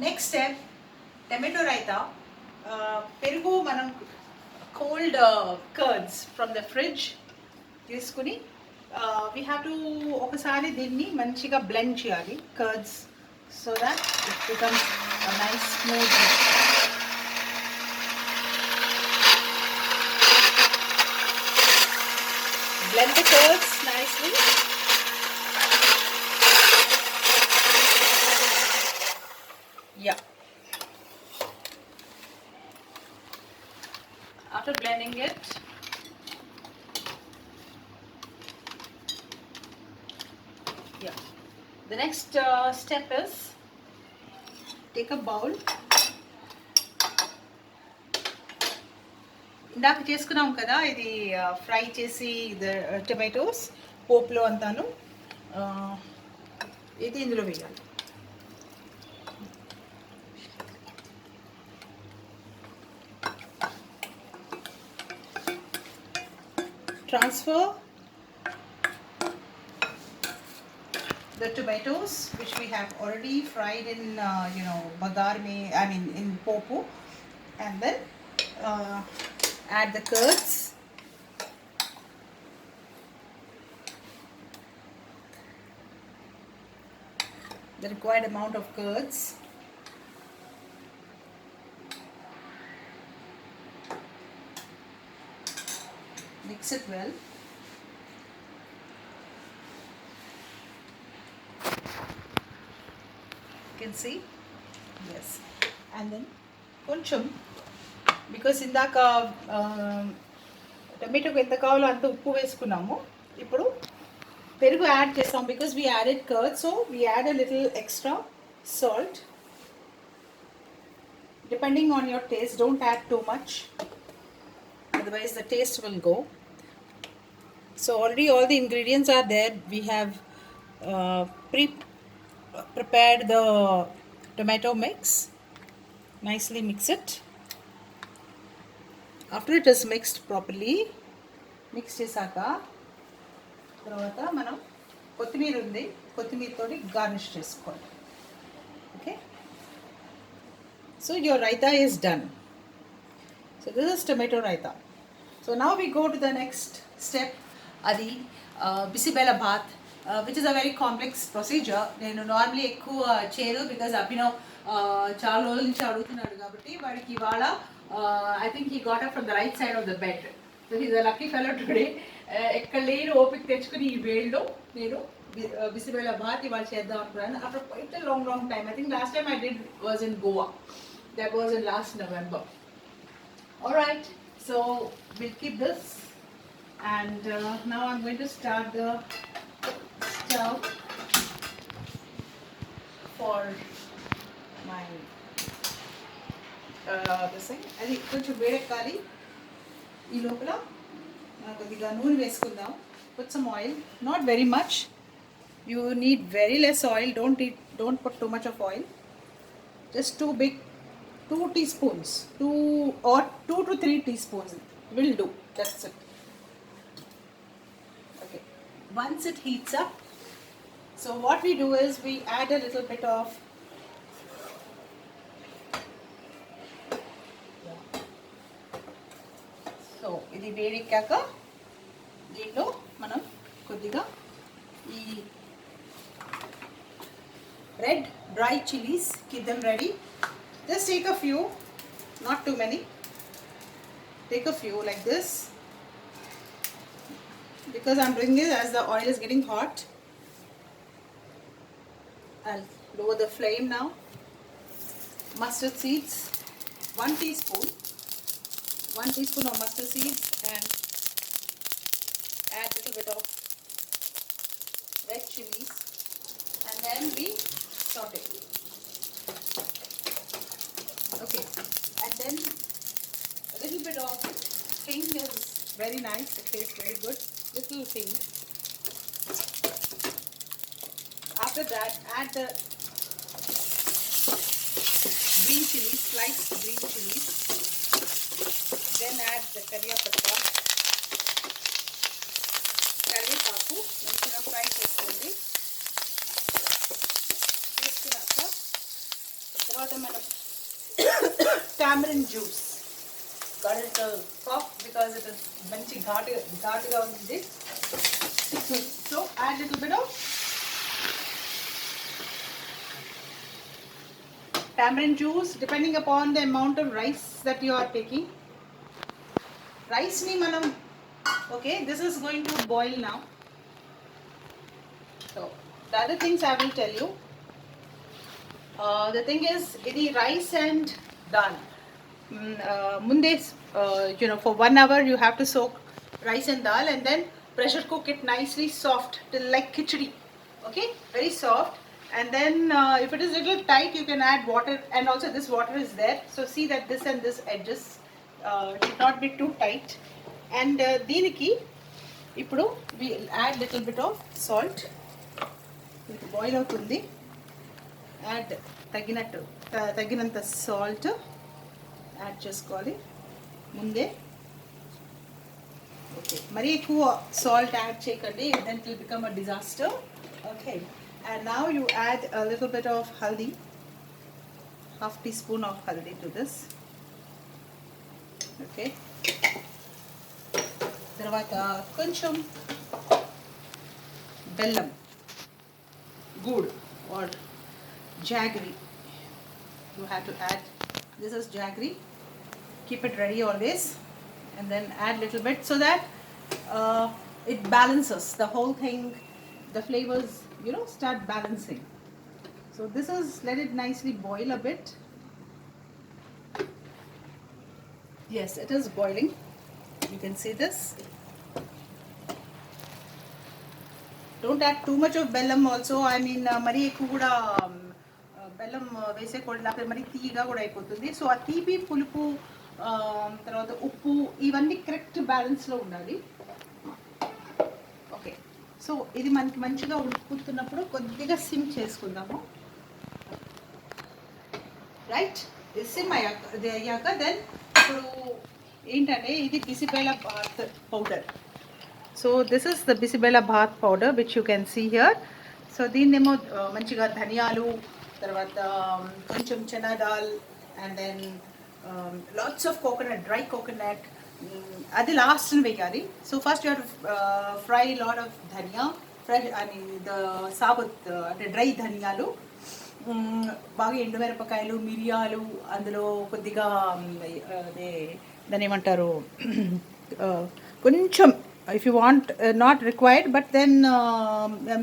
Next step tomato raita. పెరుగు మనం cold curds from the fridge తీసుకుని వీ హ్యావ్ టు ఒకసారి దీన్ని మంచిగా బ్లెండ్ చేయాలి curds so that it becomes nice smooth. Blend the curds nicely. Yeah. After blending it, yeah. The next step is take a bowl. ఇందాక చేసుకున్నాం కదా ఇది fry చేసి టొమాటోస్ పోపులో అంతాను ఇది ఇందులో వేయాలి. Transfer the tomatoes which we have already fried in bagar mein, I mean in popu, and then add the curds. The required amount of curds. Mix it well. You can see, yes, and then koncham, because ఇందాక టొమాటోకి ఎంత కావాలో అంత ఉప్పు వేసుకున్నాము. ఇప్పుడు పెరుగు add చేస్తాం because we added curd, so we add a little extra salt depending on your taste. Don't add too much, otherwise the taste will go. So already all the ingredients are there. We have prepared the tomato mix. Nicely mix it. After it is mixed properly, mix చేసాక తర్వాత మనం కొత్తిమీర ఉంది, కొత్తిమీరతో garnish చేసుకోవాలి. Okay, so your raita is done. So this is tomato raita. So now we go to the next step, adi bisibela bath, which is a very complex procedure. నేను normally ఎక్కువ చేయను బికాజ్ అభినవ్ చాలా రోజుల నుంచి అడుగుతున్నాడు కాబట్టి వాడికి ఇవాళ I think he got up from the right side of the bed. So he's a lucky fellow today. ఎక్కడ లేని ఓపిక తెచ్చుకుని ఈ వేళ్ళలో నేను బిసిబెలా బాత్ ఇవాళ చేద్దాం అనుకున్నాను. After quite a long time. I think last time I did was in Goa. That was in last November. Alright, so we'll keep this, and now I'm going to start the stove for my this thing. అది కొంచెం వేడెక్కాలి. ఈ లోపల కొద్దిగా నూనె వేసుకుందాం. Put some oil, not very much. You need very less oil. Don't put too much of oil. Just 2 teaspoons, 2 to 3 teaspoons will do. That's it. Okay, once it heats up, so what we do is we add a little bit of so ఇది వేడెక్కాక దీంట్లో మనం కొద్దిగా ఈ red dry chillies, keep them ready. Just take a few, not too many. Take a few like this, because I'm doing this as the oil is getting hot. I'll lower the flame now. Mustard seeds, 1 teaspoon of mustard seeds, and add a little bit of red chilies, and then we saute. Okay, and then a little bit of hing is very nice. It tastes very good. Little hing. After that, add the green chilies, sliced green chilies. Then add the కరివేపాకు. మంచిగా fry చేసుకోండి. చేసుకున్నాక ఒక తర్వాత మనం tamarind juice. Got it cough because it is మంచి ఘాటుగా ఉంది. So add little bit of tamarind juice depending upon the amount of rice that you are taking. Rice ni manam, okay, this is going to boil now. So the other things I will tell you. The thing is, the rice and dal. Munde, for 1 hour you have to soak rice and dal, and then pressure cook it nicely soft till like khichdi. Okay, very soft. And then if it is a little tight, you can add water, and also this water is there. So see that this and this edges should not be too tight. And దీనికి ఇప్పుడు we add little bit of salt. ఇది boil అవుతుంది. Add తగినంత salt add చేసుకోవాలి ముందే. Okay, మరీ ఎక్కువ salt add చేయకండి, then it will become a disaster. Okay, and now you add a little bit of haldi, half teaspoon of haldi to this. Okay, తర్వాత కొంచెం బెల్లం, good or jaggery you have to add. This is jaggery. Keep it ready always, and then add little bit so that it balances the whole thing. The flavors, start balancing. So this is, let it nicely boil a bit. Yes, it is boiling. You can see this. Don't add too much of bellam also. I mean, mari ekku kuda bellam వేసేకూడదు, లేకపోతే మరి తీయగా కూడా అయిపోతుంది. So ఆ తీపి పులుపు తర్వాత ఉప్పు ఇవన్నీ కరెక్ట్ బ్యాలెన్స్లో ఉండాలి. ఓకే, సో ఇది మనకి మంచిగా ఉడుకుతున్నప్పుడు కొద్దిగా సిమ్ చేసుకుందాము. రైట్, ఇది సిమ్ అయ్యాక దెన్ ఇప్పుడు ఏంటంటే ఇది bisibele bath powder. So this is the bisibele bath powder which you can see here. So దీన్నేమో మంచిగా ధనియాలు, తర్వాత కొంచెం chana dal, and then lots of coconut, dry coconut, అది లాస్ట్ వేయాలి. So first you have to fry lot of dhaniya, fresh I mean the sabut అంటే dry ధనియాలు, బాగా ఎండుమిరపకాయలు, మిరియాలు, అందులో కొద్దిగా అదే దాన్ని ఏమంటారు కొంచెం, if you want, not required, but then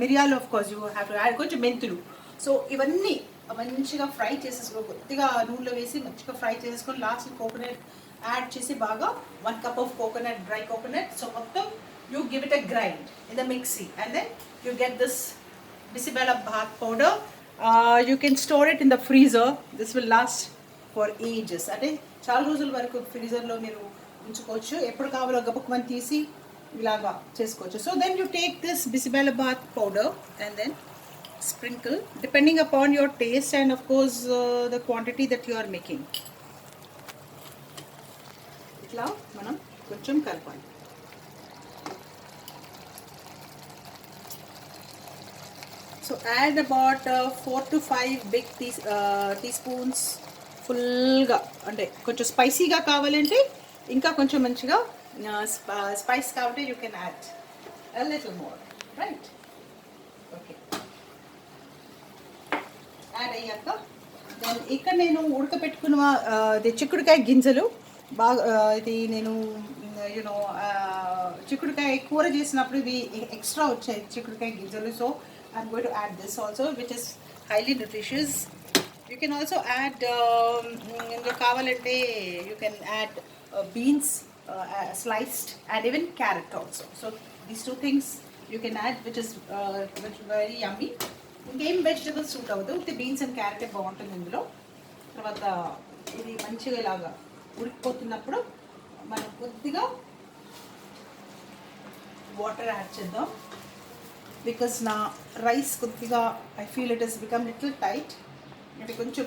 మిరియాలు of course you have to add, కొంచెం మెంతులు. సో ఇవన్నీ మంచిగా ఫ్రై చేసేసుకో, కొద్దిగా నూనెలో వేసి మంచిగా ఫ్రై చేసేసుకొని లాస్ట్ కోకోనట్ యాడ్ చేసి బాగా 1 cup of coconut, dry coconut. So మొత్తం you give it a grind in the mixie, and then you get this bisibele bath powder. You can store it in the freezer. This will last for ages. అంటే చాలా రోజుల వరకు ఫ్రీజర్లో మీరు ఉంచుకోవచ్చు. ఎప్పుడు కావాలో గబుక్కుమని తీసి ఇలాగా చేసుకోవచ్చు. So then you take this బిసిబేళ bath powder and then sprinkle depending upon your taste and of course the quantity that you are making. ఇట్లా మనం కొంచెం కలపాలి. So add about 4 to 5 big teaspoons ఫుల్గా, అంటే కొంచెం స్పైసీగా కావాలంటే ఇంకా కొంచెం మంచిగా స్పైస్ కావాలంటే you can add a little more, right? Okay, add అయ్యాక దెన్ ఇక్కడ నేను ఉడకపెట్టుకున్న ఇది చిక్కుడుకాయ గింజలు బాగా, ఇది నేను చిక్కుడుకాయ కూర చేసినప్పుడు ఇవి ఎక్స్ట్రా వచ్చాయి చిక్కుడుకాయ గింజలు. So I'm going to add this also, which is highly nutritious. You can also add you can add beans sliced, and even carrot also. So these two things you can add, which is very yummy. ఇంకేం vegetables suit అవుతుంది, ఉత్తి beans and carrot బాగుంటుంది ఇందులో. తర్వాత ఇది మంచిగా ఇలాగా ఉడికిపోతున్నప్పుడు మనం కొద్దిగా వాటర్ యాడ్ చేద్దాం. బికాస్ నా రైస్ కొద్దిగా I feel it is become little tight, అంటే కొంచెం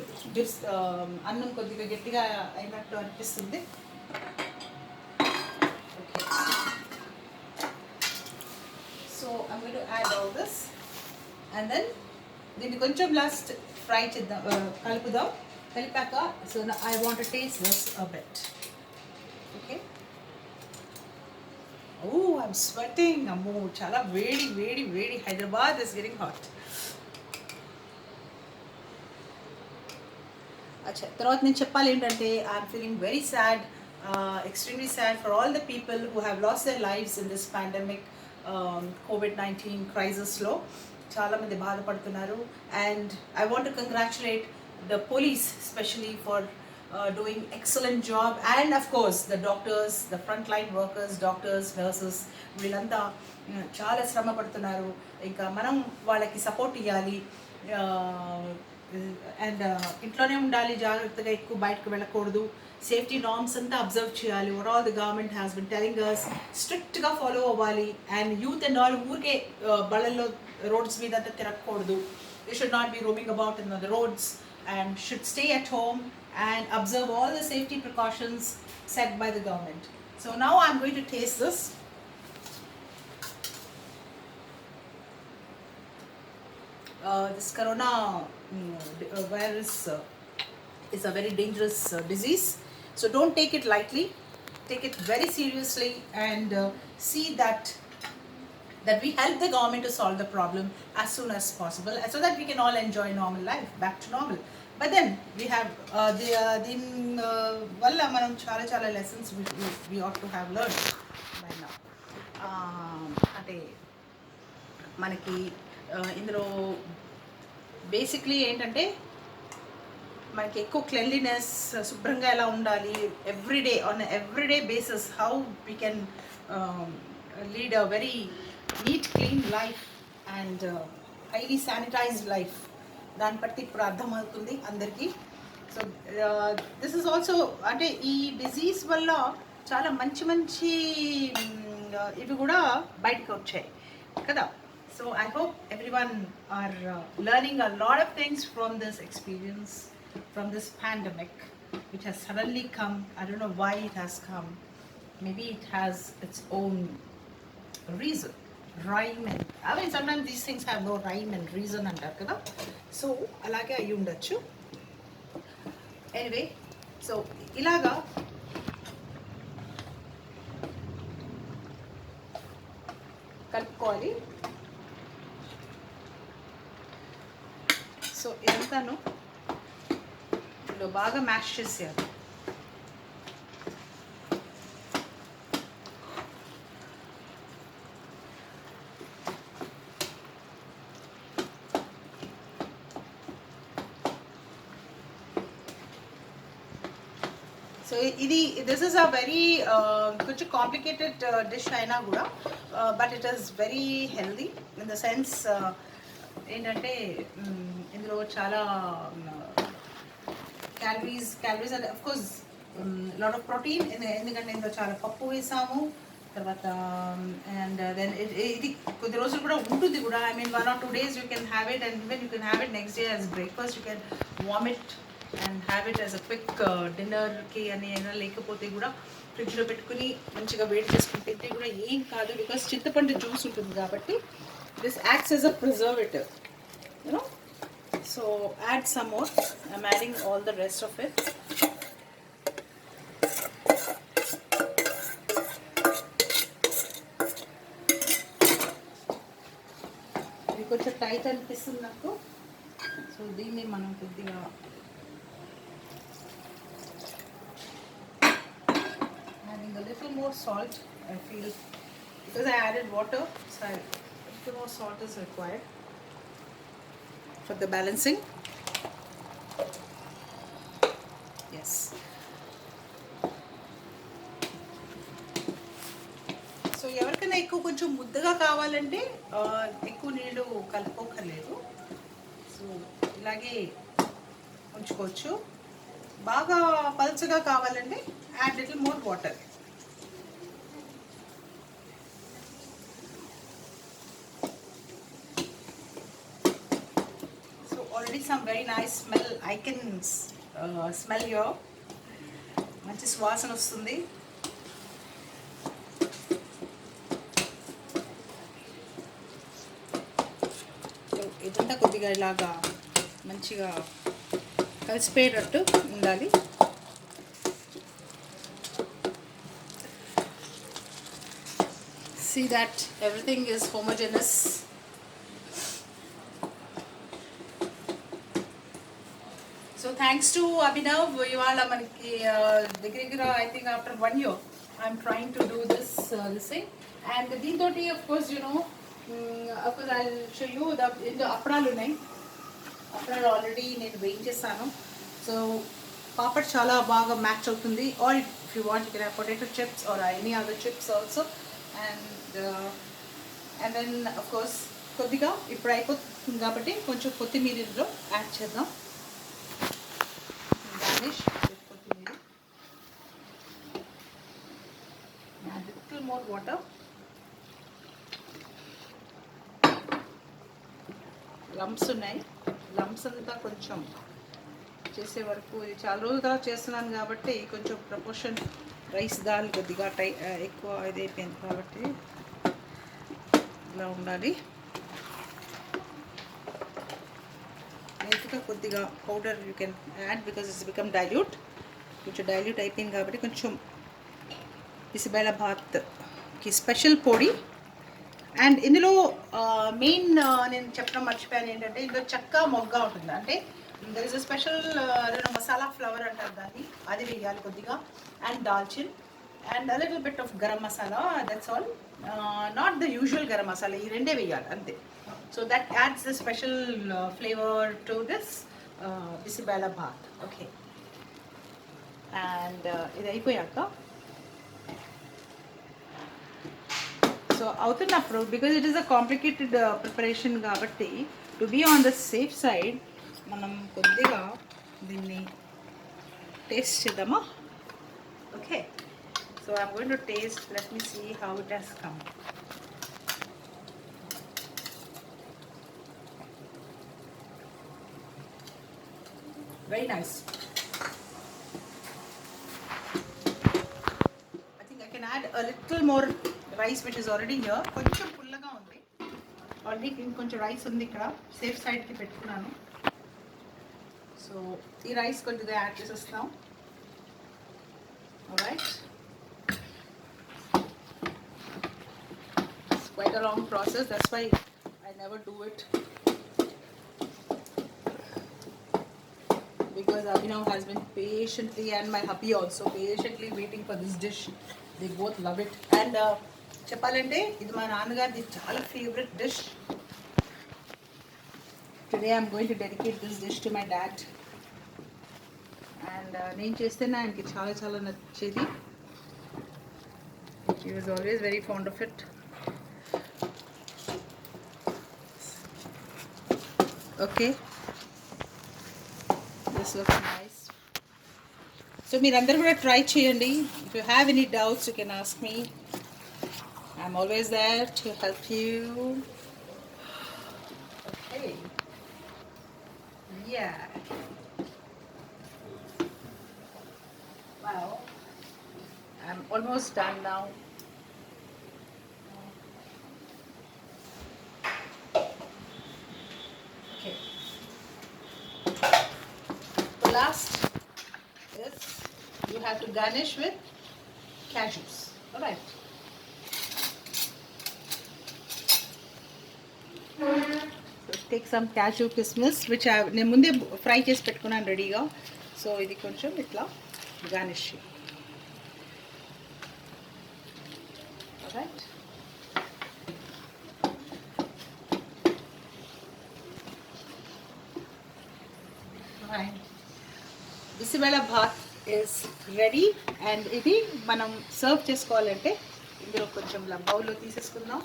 అన్నం కొద్దిగా గట్టిగా అయినట్టు అనిపిస్తుంది. Okay, so I'm going to add all this, and then దీన్ని కొంచెం లాస్ట్ ఫ్రై చేద్దాం, కలుపుదాం. కలిపాక so I want to taste this a bit. Okay. Oh I'm sweating. అమ్మో చాలా వేడి వేడి వేడి. Hyderabad is getting hot. అచ్చా, తర్వాత నేను చెప్పాలి ఏంటంటే I'm feeling very sad, extremely sad for all the people who have lost there lifes in this pandemic COVID-19 క్రైసిస్లో. చాలామంది బాధపడుతున్నారు. And I want to congratulate the police specially for doing excellent job, and of course the doctors, the front line workers, doctors, nurses, వీళ్ళంతా చాలా శ్రమ పడుతున్నారు. ఇంకా మనం వాళ్ళకి support ఇవ్వాలి. అండ్ ఇంట్లోనే ఉండాలి, జాగ్రత్తగా ఎక్కువ బయటకు వెళ్ళకూడదు, సేఫ్టీ నార్మ్స్ అంతా అబ్జర్వ్ చేయాలి. Overall the government has been telling us స్ట్రిక్ట్గా ఫాలో అవ్వాలి. అండ్ యూత్ అండ్ ఆల్ ఊరికే బళ్ళల్లో రోడ్స్ మీద అంతా తిరగకూడదు. They should not be roaming about in the roads and should stay at home and observe all the safety precautions set by the government. So now I'm going to taste this. This corona virus is a very dangerous disease. So don't take it lightly. Take it very seriously and see that we help the government to solve the problem as soon as possible, so that we can all enjoy normal life, back to normal. But then we have దీని వల్ల మనం చాలా చాలా lessons we ought to have learned by now. అంటే మనకి ఇందులో basically ఏంటంటే మనకి ఎక్కువ క్లెన్లీనెస్, శుభ్రంగా ఎలా ఉండాలి, everyday on everyday basis how we can lead a very neat clean life and highly sanitised life, దాన్ని బట్టి ఇప్పుడు అర్థమవుతుంది అందరికీ. సో దిస్ ఇస్ ఆల్సో అంటే ఈ డిజీజ్ వల్ల చాలా మంచి మంచి ఇవి కూడా బయటకు వచ్చాయి కదా. So I hope everyone are learning a lot of things from this experience, from this pandemic which has suddenly come. I don't know why it has come. Maybe it has its own reason, rhyme, and I mean sometimes these things have no rhyme and reason antaru kada. So alage ayi undachu. Anyway, so ilaga కలుపుకోవాలి. So ఇదంతాను ఇందులో బాగా mash చేసేయాలి. So ఇది this is a very కొంచెం complicated dish అయినా కూడా, but it is very healthy in the sense ఏంటంటే ఇందులో చాలా calories and of course lot of protein, ఎందుకంటే ఇందులో చాలా పప్పు వేసాము. తర్వాత అండ్ దెన్ ఇది కొద్ది రోజులు కూడా ఉంటుంది కూడా. I mean 1 or 2 days you can have it, and even you can have it next day as breakfast. You can warm it and have it as a quick డిన్నర్కి అని అయినా, లేకపోతే కూడా ఫ్రిడ్జ్లో పెట్టుకుని మంచిగా వేడి చేసుకుని తింటే కూడా ఏం కాదు, బికాస్ చింతపండు జ్యూస్ ఉంటుంది కాబట్టి. This acts as a preservative, you know. So add some more. I'm adding all the rest of it. ఇది కొంచెం టైట్ అనిపిస్తుంది నాకు. సో దీన్ని మనం కొద్దిగా adding a little more salt, I feel, because I added water, so a little more salt is required for the balancing. Yes. So ఎవరికైనా ఎక్కువ కొంచెం ముద్దగా కావాలంటే ఎక్కువ నీళ్ళు కలుపుకోకర్లేదు. సో ఇలాగే ఉంచుకోవచ్చు. బాగా పల్చగా కావాలంటే add little more water. So already some very nice smell I can smell here. మంచి సువాసన వస్తుంది. ఇదంతా కొద్దిగా ఇలాగా మంచిగా కలిసిపోయేటట్టు ఉండాలి. See that everything is homogeneous. So thanks to Abhinav, ivala maniki దగ్గర I think after 1 year I'm trying to do this thing, and deentoti of course of course I'll show you the appralu ఉన్నాయి. అప్రాలు already నేను వేయించేసాను. So papad చాలా బాగా match అవుతుంది. Or if you want you can have potato chips or any other chips also. And then of course కొద్దిగా ఇప్పుడు అయిపోతుంది కాబట్టి కొంచెం కొత్తిమీర ఇందులో యాడ్ చేద్దాం. గార్నిష్ కొత్తిమీర. Little more water. లమ్స్ ఉన్నాయి. లమ్స్ అంతా కొంచెం చేసే వరకు, ఇది చాలా రోజులుగా చేస్తున్నాను కాబట్టి కొంచెం ప్రపోర్షన్ రైస్ దాల్ కొద్దిగా ఎక్కువ ఇదైపోయింది కాబట్టి ఇలా ఉండాలి. నేతిగా కొద్దిగా powder you can add because it's become dilute. కొంచెం డైల్యూట్ అయిపోయింది కాబట్టి కొంచెం బిసిబేళ బాత్కి స్పెషల్ పొడి. అండ్ ఇందులో మెయిన్ నేను చెప్పడం మర్చిపోయాను ఏంటంటే ఇందులో చెక్క మొగ్గ ఉంటుంది. అంటే there is a special masala flower అంటారు దాన్ని, అది వేయాలి కొద్దిగా. And dalchin and a little bit of garam masala, that's all. Not the usual garam masala, ఈ రెండే వేయాలి అంతే. So that adds the special flavour to this బిసిబేళ bath. Okay, and ఇది అయిపోయాక సో అవుతున్నప్పుడు because it is a complicated preparation కాబట్టి to be on the safe side మనం కొద్దిగా దీన్ని టేస్ట్ చేద్దామా? Okay, so I'm going to taste. Let me see how it has come. Very nice. I think I can add a little more rice which is already here. కొంచెం పుల్లగా ఉంది. Already ఇంకొంచెం rice ఉంది ఇక్కడ, safe సైడ్కి పెట్టుకున్నాను. So ఈ rice కొద్దిగా యాడ్ చేసేస్తాం. Alright, it's quite a long process, that's why I never do it. Because Abhinav has been patiently, and my hubby also patiently waiting for this dish. They both love it. And చెప్పాలంటే ఇది మా నాన్నగారిది చాలా favourite dish. Today I'm going to dedicate this dish to my dad. And నేను చేస్తేనే ఆయనకి చాలా చాలా నచ్చేది. He was always very fond of it. Okay, this looks nice. So మీరందరూ కూడా ట్రై చేయండి. If you have any doubts you can ask me. I'm always there to help you. Okay, yeah, wow, I'm almost done now. Okay, the last is you have to garnish with cashews. All right, so take some cashew kismis which నేను ముందే fry చేసి పెట్టుకున్నాను రెడీగా. So ఇది కొంచెం ఇట్లా garnish. Right, bisi bele bhath is ready. And ఇది మనం సర్వ్ చేసుకోవాలంటే ఇందులో కొంచెం బౌల్లో తీసేసుకుందాం.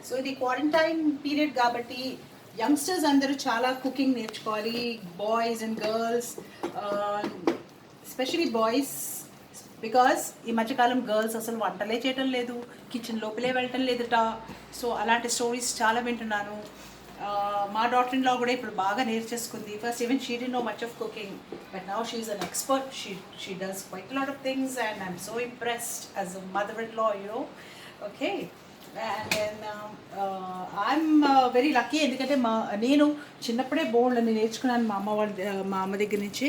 సో ఇది క్వారంటైన్ పీరియడ్ కాబట్టి యంగ్స్టర్స్ అందరూ చాలా కుకింగ్ నేర్చుకోవాలి. Boys and girls, especially boys because ఈ మధ్యకాలం గర్ల్స్ అసలు వంటలే చేయటం లేదు, కిచెన్ లోపలే వెళ్ళటం లేదుట. సో అలాంటి స్టోరీస్ చాలా వింటున్నాను. మా డాటర్ ఇన్ లా కూడా ఇప్పుడు బాగా నేర్చేసుకుంది. First even she did know much of cooking, but now she is an expert. She does quite lot of things and I'm so impressed as a mother in law, you know. Okay, and then I'm very lucky. ఎందుకంటే నేను చిన్నప్పుడే బోల్డ్ అని నేర్చుకున్నాను మా అమ్మ దగ్గర నుంచి.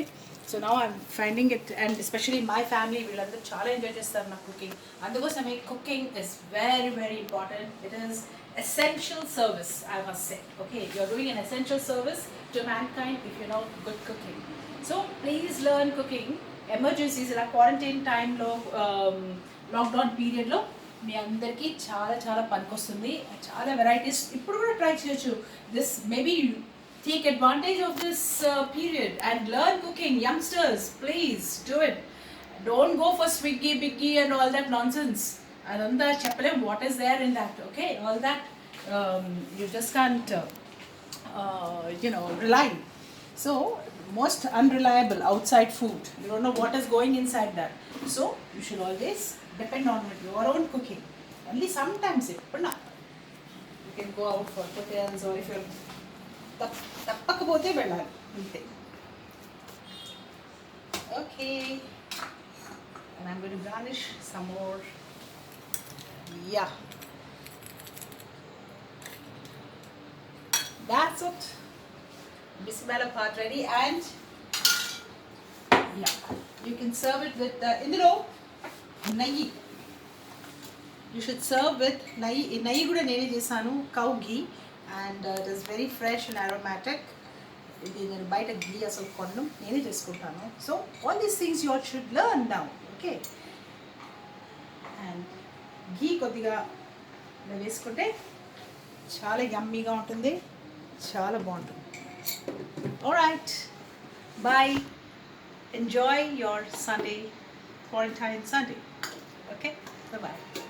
So now I'm finding it, and especially my family వీళ్ళందరూ చాలా ఎంజాయ్ చేస్తారు నా కుకింగ్. అందుకోసమే cooking is very very important. It is essential service, I must say. Okay, you're doing an essential service to mankind if you know good cooking. So please learn cooking. Emergencies ఇలా quarantine టైంలో lockdown పీరియడ్లో మీ అందరికీ చాలా చాలా పనికొస్తుంది. చాలా varieties ఇప్పుడు కూడా ట్రై చేయొచ్చు. This maybe take advantage of this period and learn cooking. Youngsters, please do it. Don't go for Swiggy biggie and all that nonsense. అదంతా చెప్పలేం what is there in that. Okay, all that you just can't rely. So most unreliable outside food, you don't know what is going inside that. So you should always depend on your own cooking. Only sometimes you can go out for hotels, or if you're tappakapothe vellali ante. Okay, and I'm going to garnish some more. Yeah, that's it. Bismillah part ready, and yeah, you can serve it with indulo nayi. You should serve with nayi kuda nene chesanu, cow ghee, and it is very fresh and aromatic. ఇది నేను బయట ఘీ అసలు కొన్ను, నేనే చేసుకుంటాను. So all these things you all should learn now. Okay, and ghee కొద్దిగా వేసుకుంటే చాలా యమ్మీగా ఉంటుంది, చాలా బాగుంటుంది. Alright, bye. Enjoy your Sunday, quarantine Sunday. Okay, bye-bye.